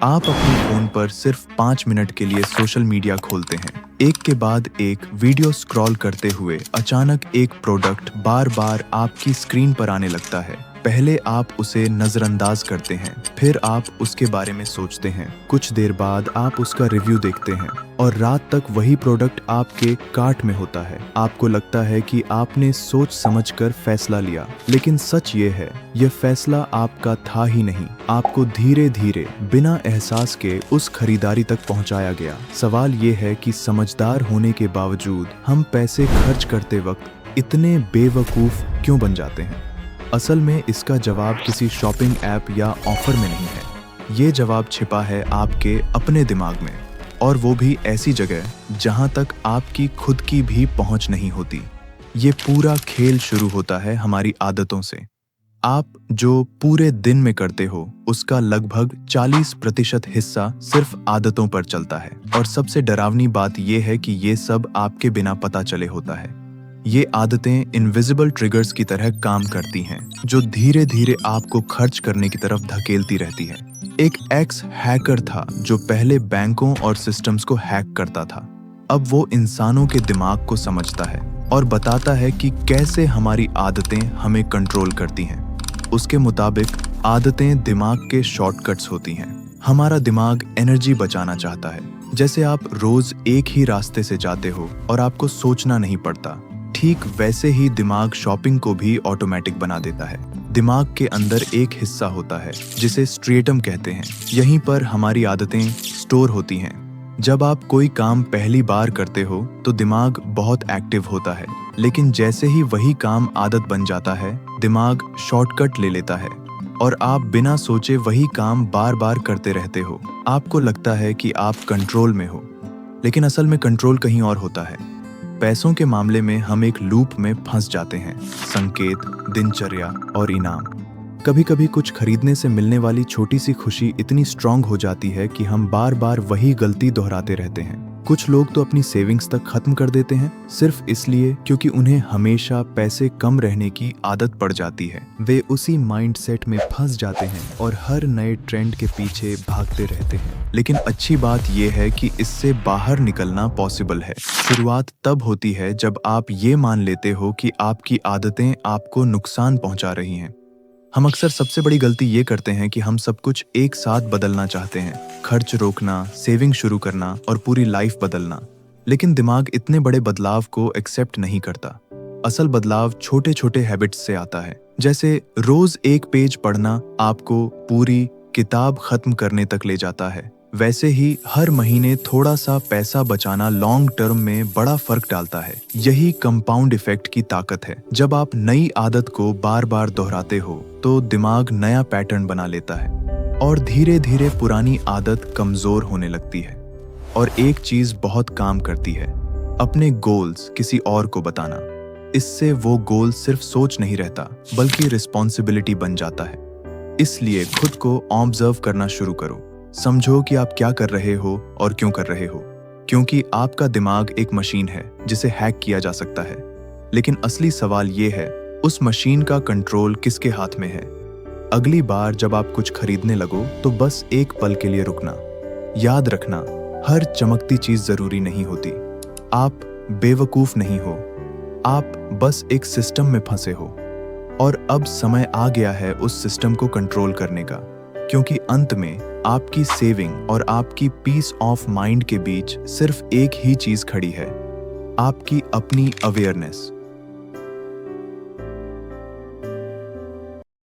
आप अपने फोन पर सिर्फ 5 मिनट के लिए सोशल मीडिया खोलते हैं। एक के बाद एक वीडियो स्क्रॉल करते हुए अचानक एक प्रोडक्ट बार बार आपकी स्क्रीन पर आने लगता है। पहले आप उसे नजरअंदाज करते हैं, फिर आप उसके बारे में सोचते हैं। कुछ देर बाद आप उसका रिव्यू देखते हैं और रात तक वही प्रोडक्ट आपके कार्ट में होता है। आपको लगता है कि आपने सोच समझकर फैसला लिया, लेकिन सच ये है, यह फैसला आपका था ही नहीं। आपको धीरे धीरे बिना एहसास के उस खरीदारी तक पहुंचाया गया। सवाल ये है कि समझदार होने के बावजूद हम पैसे खर्च करते वक्त इतने बेवकूफ क्यों बन जाते हैं? असल में इसका जवाब किसी शॉपिंग ऐप या ऑफर में नहीं है। ये जवाब छिपा है आपके अपने दिमाग में, और वो भी ऐसी जगह जहां तक आपकी खुद की भी पहुंच नहीं होती। ये पूरा खेल शुरू होता है हमारी आदतों से। आप जो पूरे दिन में करते हो उसका लगभग 40% हिस्सा सिर्फ आदतों पर चलता है। और सबसे डरावनी बात यह है कि ये सब आपके बिना पता चले होता है। ये आदतें इनविजिबल ट्रिगर्स की तरह काम करती हैं, जो धीरे धीरे आपको खर्च करने की तरफ धकेलती रहती है। एक एक्स हैकर था जो पहले बैंकों और सिस्टम्स को हैक करता था। अब वो इंसानों के दिमाग को समझता है और बताता है कि कैसे हमारी आदतें हमें कंट्रोल करती हैं। उसके मुताबिक आदतें दिमाग के शॉर्टकट्स होती हैं। हमारा दिमाग एनर्जी बचाना चाहता है। जैसे आप रोज एक ही रास्ते से जाते हो और आपको सोचना नहीं पड़ता, ठीक वैसे ही दिमाग शॉपिंग को भी ऑटोमेटिक बना देता है। दिमाग के अंदर एक हिस्सा होता है जिसे स्ट्रेटम कहते हैं। यहीं पर हमारी आदतें स्टोर होती हैं। जब आप कोई काम पहली बार करते हो तो दिमाग बहुत एक्टिव होता है, लेकिन जैसे ही वही काम आदत बन जाता है, दिमाग शॉर्टकट ले लेता है और आप बिना सोचे वही काम बार बार करते रहते हो। आपको लगता है कि आप कंट्रोल में हो, लेकिन असल में कंट्रोल कहीं और होता है। पैसों के मामले में हम एक लूप में फंस जाते हैं। संकेत, दिनचर्या और इनाम। कभी कभी कुछ खरीदने से मिलने वाली छोटी सी खुशी इतनी स्ट्रांग हो जाती है कि हम बार बार वही गलती दोहराते रहते हैं। कुछ लोग तो अपनी सेविंग्स तक खत्म कर देते हैं, सिर्फ इसलिए क्योंकि उन्हें हमेशा पैसे कम रहने की आदत पड़ जाती है। वे उसी माइंडसेट में फंस जाते हैं और हर नए ट्रेंड के पीछे भागते रहते हैं। लेकिन अच्छी बात यह है कि इससे बाहर निकलना पॉसिबल है। शुरुआत तब होती है जब आप ये मान लेते हो कि आपकी आदतें आपको नुकसान पहुंचा रही हैं। हम अक्सर सबसे बड़ी गलती ये करते हैं कि हम सब कुछ एक साथ बदलना चाहते हैं। खर्च रोकना, सेविंग शुरू करना और पूरी लाइफ बदलना। लेकिन दिमाग इतने बड़े बदलाव को एक्सेप्ट नहीं करता। असल बदलाव छोटे छोटे हैबिट्स से आता है। जैसे रोज एक पेज पढ़ना आपको पूरी किताब खत्म करने तक ले जाता है, वैसे ही हर महीने थोड़ा सा पैसा बचाना लॉन्ग टर्म में बड़ा फर्क डालता है। यही कंपाउंड इफेक्ट की ताकत है। जब आप नई आदत को बार बार दोहराते हो तो दिमाग नया पैटर्न बना लेता है और धीरे धीरे पुरानी आदत कमजोर होने लगती है। और एक चीज बहुत काम करती है, अपने गोल्स किसी और को बताना। इससे वो गोल सिर्फ सोच नहीं रहता, बल्कि रिस्पॉन्सिबिलिटी बन जाता है। इसलिए खुद को ऑब्जर्व करना शुरू करो। समझो कि आप क्या कर रहे हो और क्यों कर रहे हो, क्योंकि आपका दिमाग एक मशीन है जिसे हैक किया जा सकता है। लेकिन असली सवाल ये है, उस मशीन का कंट्रोल किसके हाथ में है? अगली बार जब आप कुछ खरीदने लगो तो बस एक पल के लिए रुकना। याद रखना, हर चमकती चीज जरूरी नहीं होती। आप बेवकूफ नहीं हो, आप बस एक सिस्टम में फंसे हो। और अब समय आ गया है उस सिस्टम को कंट्रोल करने का, क्योंकि अंत में आपकी सेविंग और आपकी पीस ऑफ माइंड के बीच सिर्फ एक ही चीज खड़ी है, आपकी अपनी अवेयरनेस।